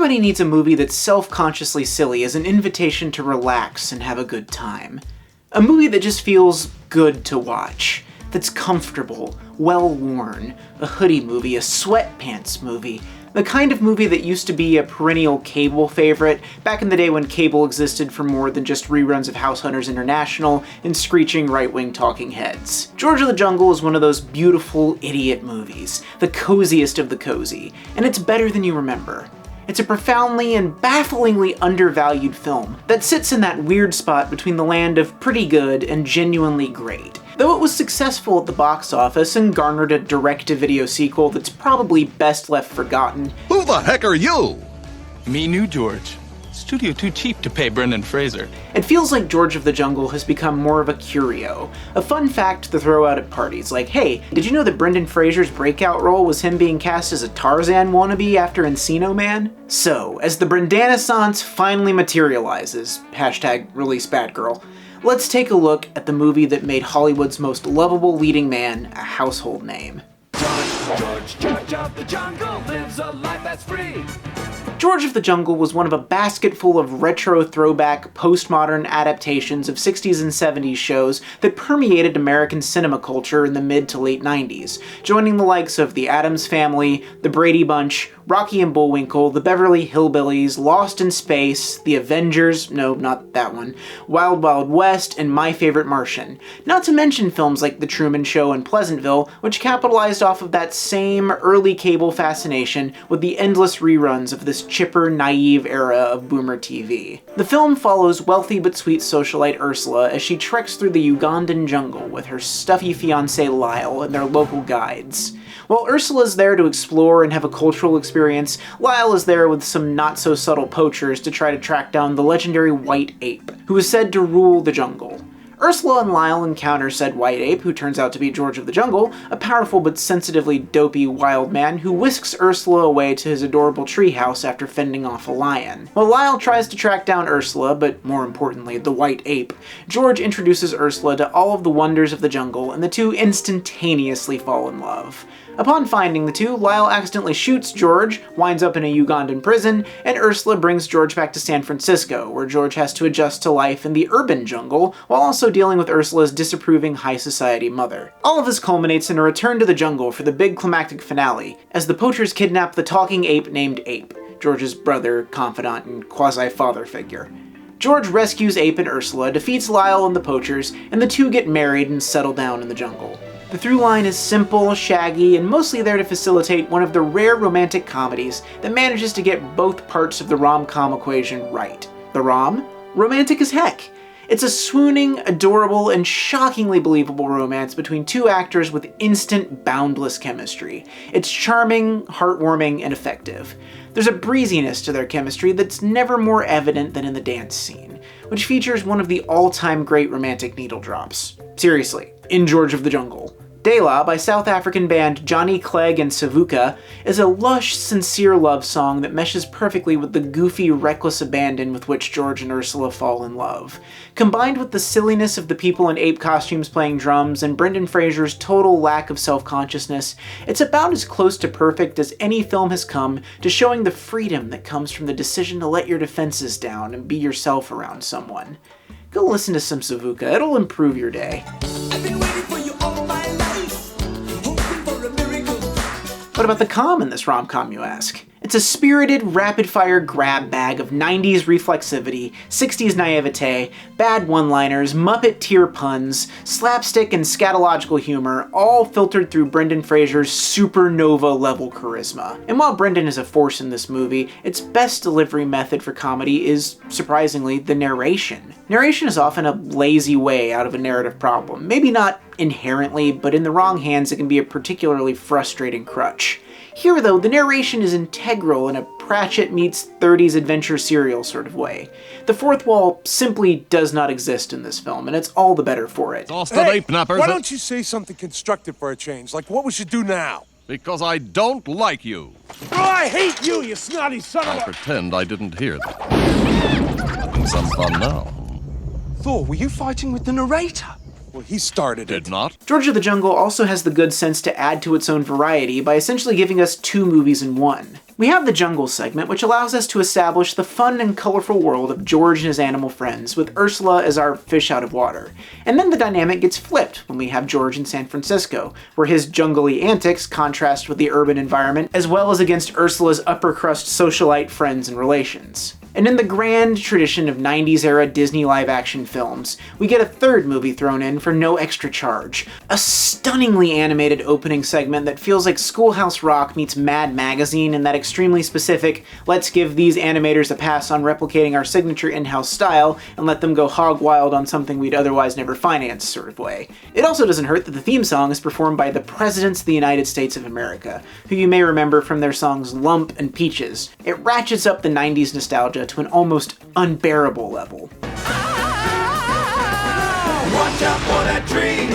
Everybody needs a movie that's self-consciously silly as an invitation to relax and have a good time. A movie that just feels good to watch, that's comfortable, well-worn, a hoodie movie, a sweatpants movie, the kind of movie that used to be a perennial cable favorite back in the day when cable existed for more than just reruns of House Hunters International and screeching right-wing talking heads. George of the Jungle is one of those beautiful idiot movies, the coziest of the cozy, and it's better than you remember. It's a profoundly and bafflingly undervalued film that sits in that weird spot between the land of pretty good and genuinely great. Though it was successful at the box office and garnered a direct-to-video sequel that's probably best left forgotten. Who the heck are you? Me new, George. Studio too cheap to pay Brendan Fraser. It feels like George of the Jungle has become more of a curio, a fun fact to throw out at parties, like, hey, did you know that Brendan Fraser's breakout role was him being cast as a Tarzan wannabe after Encino Man? So, as the Brendan-aissance finally materializes, #release Batgirl, let's take a look at the movie that made Hollywood's most lovable leading man a household name. George of the Jungle lives a life that's free. George of the Jungle was one of a basket full of retro throwback, postmodern adaptations of 60s and 70s shows that permeated American cinema culture in the mid to late 90s, joining the likes of The Addams Family, The Brady Bunch, Rocky and Bullwinkle, The Beverly Hillbillies, Lost in Space, The Avengers, no, not that one, Wild Wild West, and My Favorite Martian. Not to mention films like The Truman Show and Pleasantville, which capitalized off of that same early cable fascination with the endless reruns of this chipper, naive era of boomer TV. The film follows wealthy but sweet socialite Ursula as she treks through the Ugandan jungle with her stuffy fiancé Lyle and their local guides. While Ursula's there to explore and have a cultural experience, Lyle is there with some not-so-subtle poachers to try to track down the legendary white ape, who is said to rule the jungle. Ursula and Lyle encounter said white ape, who turns out to be George of the Jungle, a powerful but sensitively dopey wild man who whisks Ursula away to his adorable treehouse after fending off a lion. While Lyle tries to track down Ursula, but more importantly, the white ape, George introduces Ursula to all of the wonders of the jungle, and the two instantaneously fall in love. Upon finding the two, Lyle accidentally shoots George, winds up in a Ugandan prison, and Ursula brings George back to San Francisco, where George has to adjust to life in the urban jungle, while also dealing with Ursula's disapproving high society mother. All of this culminates in a return to the jungle for the big climactic finale, as the poachers kidnap the talking ape named Ape, George's brother, confidant, and quasi-father figure. George rescues Ape and Ursula, defeats Lyle and the poachers, and the two get married and settle down in the jungle. The through line is simple, shaggy, and mostly there to facilitate one of the rare romantic comedies that manages to get both parts of the rom-com equation right. The rom? Romantic as heck. It's a swooning, adorable, and shockingly believable romance between two actors with instant, boundless chemistry. It's charming, heartwarming, and effective. There's a breeziness to their chemistry that's never more evident than in the dance scene, which features one of the all-time great romantic needle drops. Seriously, in George of the Jungle. De La, by South African band Johnny Clegg and Savuka, is a lush, sincere love song that meshes perfectly with the goofy, reckless abandon with which George and Ursula fall in love. Combined with the silliness of the people in ape costumes playing drums and Brendan Fraser's total lack of self-consciousness, it's about as close to perfect as any film has come to showing the freedom that comes from the decision to let your defenses down and be yourself around someone. Go listen to some Savuka, it'll improve your day. What about the calm in this rom-com, you ask? It's a spirited, rapid-fire grab bag of 90s reflexivity, 60s naivete, bad one-liners, Muppet tier puns, slapstick and scatological humor, all filtered through Brendan Fraser's supernova-level charisma. And while Brendan is a force in this movie, its best delivery method for comedy is, surprisingly, the narration. Narration is often a lazy way out of a narrative problem. Maybe not inherently, but in the wrong hands it can be a particularly frustrating crutch. Here, though, the narration is integral in a Pratchett meets 30s adventure serial sort of way. The fourth wall simply does not exist in this film, and it's all the better for it. Hey, why don't you say something constructive for a change? Like what we should do now? Because I don't like you. Oh, I hate you, you snotty son of I'll a... pretend I didn't hear that. Having some fun now. Thor, were you fighting with the narrator? Well, he started it. Did not? George of the Jungle also has the good sense to add to its own variety by essentially giving us two movies in one. We have the jungle segment, which allows us to establish the fun and colorful world of George and his animal friends, with Ursula as our fish out of water. And then the dynamic gets flipped when we have George in San Francisco, where his jungly antics contrast with the urban environment, as well as against Ursula's upper-crust socialite friends and relations. And in the grand tradition of 90s-era Disney live-action films, we get a third movie thrown in for no extra charge. A stunningly animated opening segment that feels like Schoolhouse Rock meets Mad Magazine in that extremely specific, let's give these animators a pass on replicating our signature in-house style and let them go hog wild on something we'd otherwise never finance sort of way. It also doesn't hurt that the theme song is performed by the Presidents of the United States of America, who you may remember from their songs Lump and Peaches. It ratchets up the 90s nostalgia to an almost unbearable level. Watch out for that tree!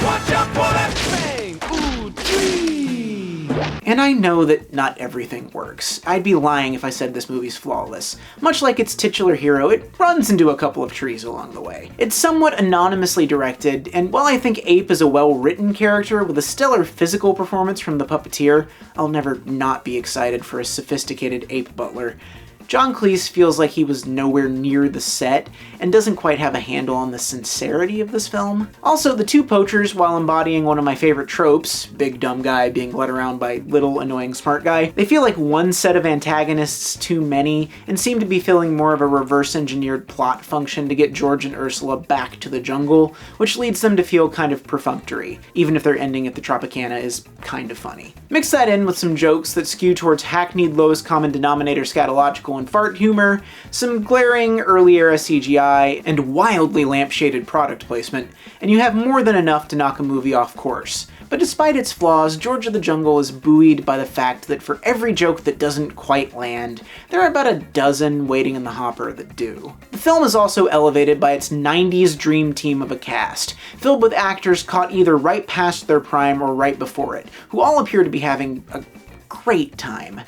Watch out for that bang! Ooh, tree! And I know that not everything works. I'd be lying if I said this movie's flawless. Much like its titular hero, it runs into a couple of trees along the way. It's somewhat anonymously directed, and while I think Ape is a well-written character with a stellar physical performance from the puppeteer, I'll never not be excited for a sophisticated ape butler. John Cleese feels like he was nowhere near the set, and doesn't quite have a handle on the sincerity of this film. Also, the two poachers, while embodying one of my favorite tropes, big dumb guy being led around by little annoying smart guy, they feel like one set of antagonists too many, and seem to be filling more of a reverse-engineered plot function to get George and Ursula back to the jungle, which leads them to feel kind of perfunctory, even if their ending at the Tropicana is kind of funny. Mix that in with some jokes that skew towards hackneyed lowest common denominator scatological and fart humor, some glaring early-era CGI, and wildly lamp-shaded product placement, and you have more than enough to knock a movie off course. But despite its flaws, George of the Jungle is buoyed by the fact that for every joke that doesn't quite land, there are about a dozen waiting in the hopper that do. The film is also elevated by its 90s dream team of a cast, filled with actors caught either right past their prime or right before it, who all appear to be having a great time.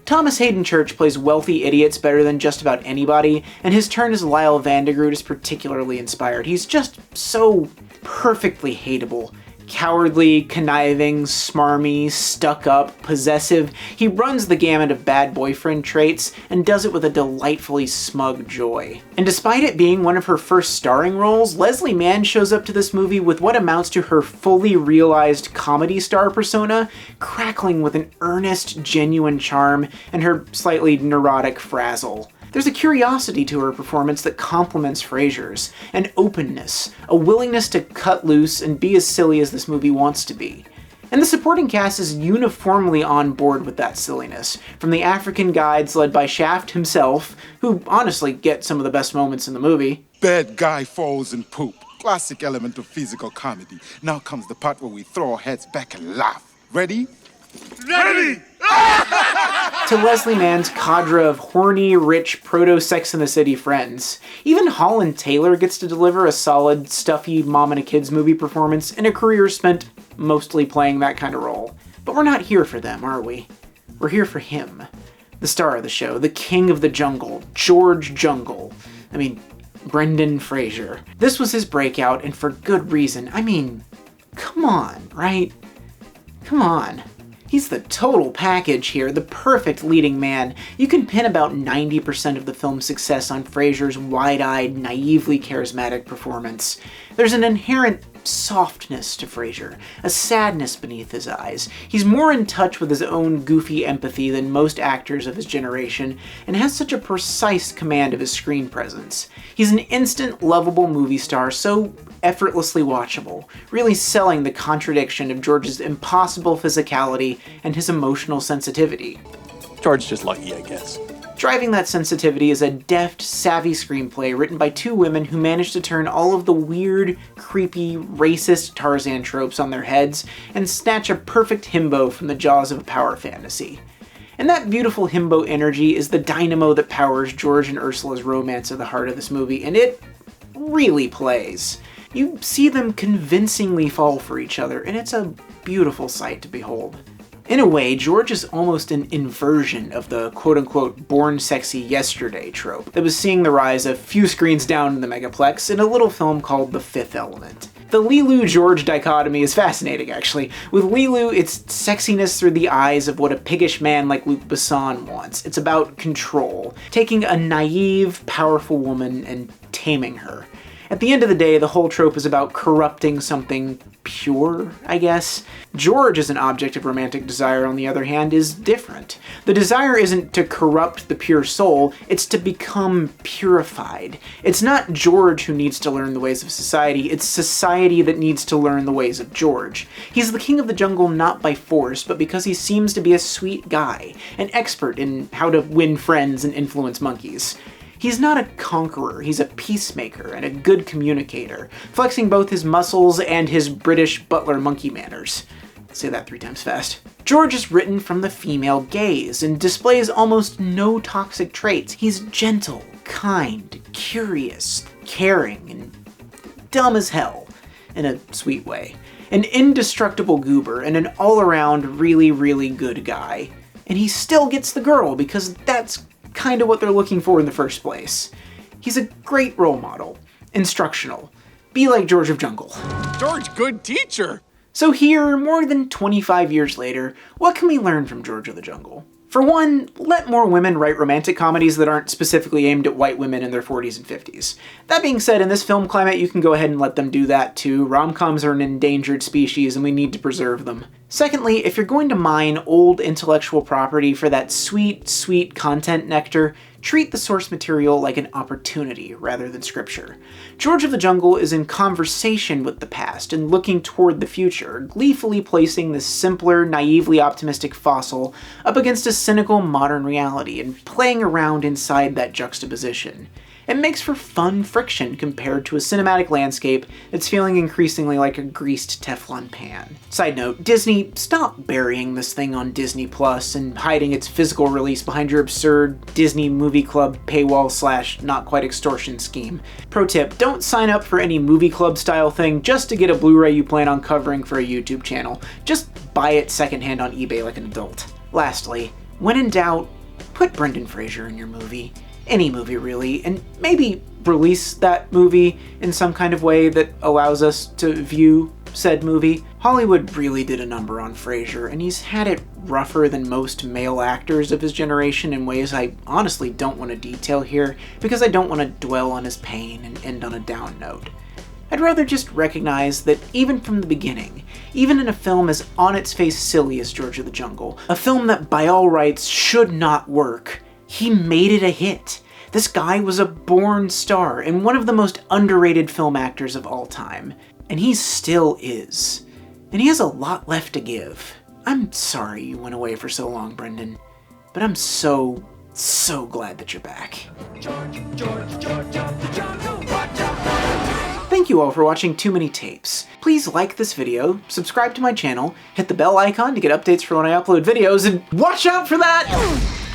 Thomas Hayden Church plays wealthy idiots better than just about anybody, and his turn as Lyle Vandegroot is particularly inspired. He's just so perfectly hateable. Cowardly, conniving, smarmy, stuck-up, possessive, he runs the gamut of bad boyfriend traits and does it with a delightfully smug joy. And despite it being one of her first starring roles, Leslie Mann shows up to this movie with what amounts to her fully realized comedy star persona, crackling with an earnest, genuine charm and her slightly neurotic frazzle. There's a curiosity to her performance that complements Fraser's, an openness, a willingness to cut loose and be as silly as this movie wants to be. And the supporting cast is uniformly on board with that silliness, from the African guides led by Shaft himself, who honestly get some of the best moments in the movie. Bad guy falls in poop. Classic element of physical comedy. Now comes the part where we throw our heads back and laugh. Ready? Ready! To Leslie Mann's cadre of horny, rich, proto-Sex and the City friends. Even Holland Taylor gets to deliver a solid, stuffy mom and a kids movie performance in a career spent mostly playing that kind of role. But we're not here for them, are we? We're here for him. The star of the show, the king of the jungle, George Jungle. I mean, Brendan Fraser. This was his breakout, and for good reason. I mean, come on, right? Come on. He's the total package here, the perfect leading man. You can pin about 90% of the film's success on Fraser's wide-eyed, naively charismatic performance. There's an inherent softness to Fraser, a sadness beneath his eyes. He's more in touch with his own goofy empathy than most actors of his generation, and has such a precise command of his screen presence. He's an instant, lovable movie star, so effortlessly watchable, really selling the contradiction of George's impossible physicality and his emotional sensitivity. George's just lucky, I guess. Driving that sensitivity is a deft, savvy screenplay written by two women who managed to turn all of the weird, creepy, racist Tarzan tropes on their heads and snatch a perfect himbo from the jaws of a power fantasy. And that beautiful himbo energy is the dynamo that powers George and Ursula's romance at the heart of this movie, and it really plays. You see them convincingly fall for each other, and it's a beautiful sight to behold. In a way, George is almost an inversion of the quote-unquote born sexy yesterday trope that was seeing the rise a few screens down in the megaplex in a little film called The Fifth Element. The Leeloo-George dichotomy is fascinating, actually. With Leeloo, it's sexiness through the eyes of what a piggish man like Luc Besson wants. It's about control, taking a naive, powerful woman and taming her. At the end of the day, the whole trope is about corrupting something pure, I guess. George as an object of romantic desire, on the other hand, is different. The desire isn't to corrupt the pure soul, it's to become purified. It's not George who needs to learn the ways of society, it's society that needs to learn the ways of George. He's the king of the jungle not by force, but because he seems to be a sweet guy, an expert in how to win friends and influence monkeys. He's not a conqueror, he's a peacemaker and a good communicator, flexing both his muscles and his British butler monkey manners. Say that 3 times fast. George is written from the female gaze and displays almost no toxic traits. He's gentle, kind, curious, caring, and dumb as hell, in a sweet way. An indestructible goober and an all-around really, really good guy. And he still gets the girl because that's kind of what they're looking for in the first place. He's a great role model. Instructional. Be like George of Jungle. George, good teacher. So here, more than 25 years later, what can we learn from George of the Jungle? For one, let more women write romantic comedies that aren't specifically aimed at white women in their 40s and 50s. That being said, in this film climate, you can go ahead and let them do that too. Rom-coms are an endangered species and we need to preserve them. Secondly, if you're going to mine old intellectual property for that sweet, sweet content nectar, treat the source material like an opportunity rather than scripture. George of the Jungle is in conversation with the past and looking toward the future, gleefully placing this simpler, naively optimistic fossil up against a cynical modern reality and playing around inside that juxtaposition. It makes for fun friction compared to a cinematic landscape that's feeling increasingly like a greased Teflon pan. Side note, Disney, stop burying this thing on Disney Plus and hiding its physical release behind your absurd Disney Movie Club paywall / not quite extortion scheme. Pro tip, don't sign up for any movie club style thing just to get a Blu-ray you plan on covering for a YouTube channel. Just buy it secondhand on eBay like an adult. Lastly, when in doubt, put Brendan Fraser in your movie. Any movie really, and maybe release that movie in some kind of way that allows us to view said movie. Hollywood really did a number on Fraser, and he's had it rougher than most male actors of his generation in ways I honestly don't want to detail here, because I don't want to dwell on his pain and end on a down note. I'd rather just recognize that even from the beginning, even in a film as on its face silly as George of the Jungle, a film that by all rights should not work, he made it a hit. This guy was a born star and one of the most underrated film actors of all time. And he still is. And he has a lot left to give. I'm sorry you went away for so long, Brendan. But I'm so glad that you're back. George of the Jungle, watch out. Thank you all for watching Too Many Tapes. Please like this video, subscribe to my channel, hit the bell icon to get updates for when I upload videos, and watch out for that!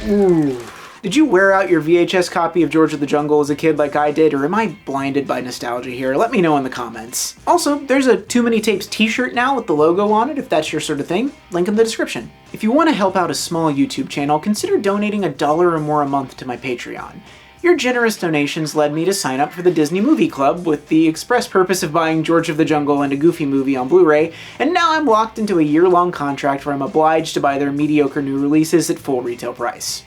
Ooh. Did you wear out your VHS copy of George of the Jungle as a kid like I did, or am I blinded by nostalgia here? Let me know in the comments. Also, there's a Too Many Tapes t-shirt now with the logo on it if that's your sort of thing. Link in the description. If you want to help out a small YouTube channel, consider donating $1 or more a month to my Patreon. Your generous donations led me to sign up for the Disney Movie Club with the express purpose of buying George of the Jungle and a Goofy movie on Blu-ray, and now I'm locked into a year-long contract where I'm obliged to buy their mediocre new releases at full retail price.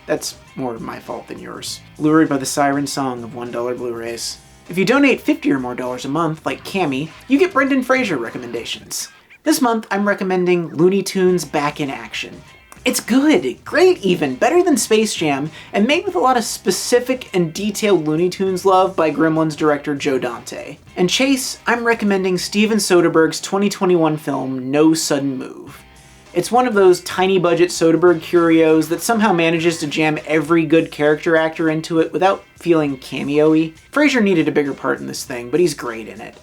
That's more my fault than yours. Lured by the siren song of $1 Blu-rays. If you donate $50 or more a month, like Cammy, you get Brendan Fraser recommendations. This month, I'm recommending Looney Tunes Back in Action. It's good, great even, better than Space Jam, and made with a lot of specific and detailed Looney Tunes love by Gremlins director Joe Dante. And Chase, I'm recommending Steven Soderbergh's 2021 film No Sudden Move. It's one of those tiny budget Soderbergh curios that somehow manages to jam every good character actor into it without feeling cameo-y. Fraser needed a bigger part in this thing, but he's great in it.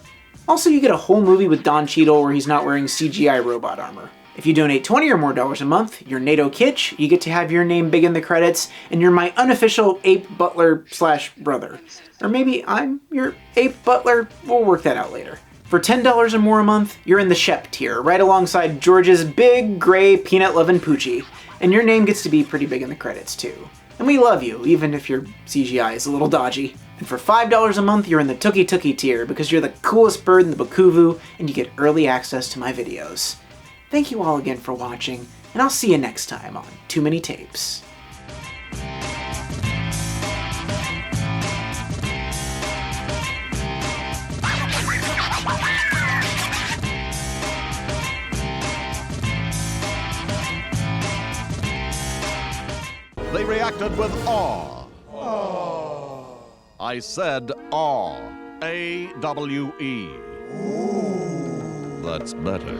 Also, you get a whole movie with Don Cheadle where he's not wearing CGI robot armor. If you donate $20 or more a month, you're NATO Kitsch, you get to have your name big in the credits, and you're my unofficial ape butler / brother. Or maybe I'm your ape butler, we'll work that out later. For $10 or more a month, you're in the Shep tier, right alongside George's big, gray, peanut-loving Poochie. And your name gets to be pretty big in the credits, too. And we love you, even if your CGI is a little dodgy. And for $5 a month, you're in the Tuki Tuki tier because you're the coolest bird in the Bakuvu and you get early access to my videos. Thank you all again for watching, and I'll see you next time on Too Many Tapes. They reacted with awe. I said awe. A-W-E. That's better.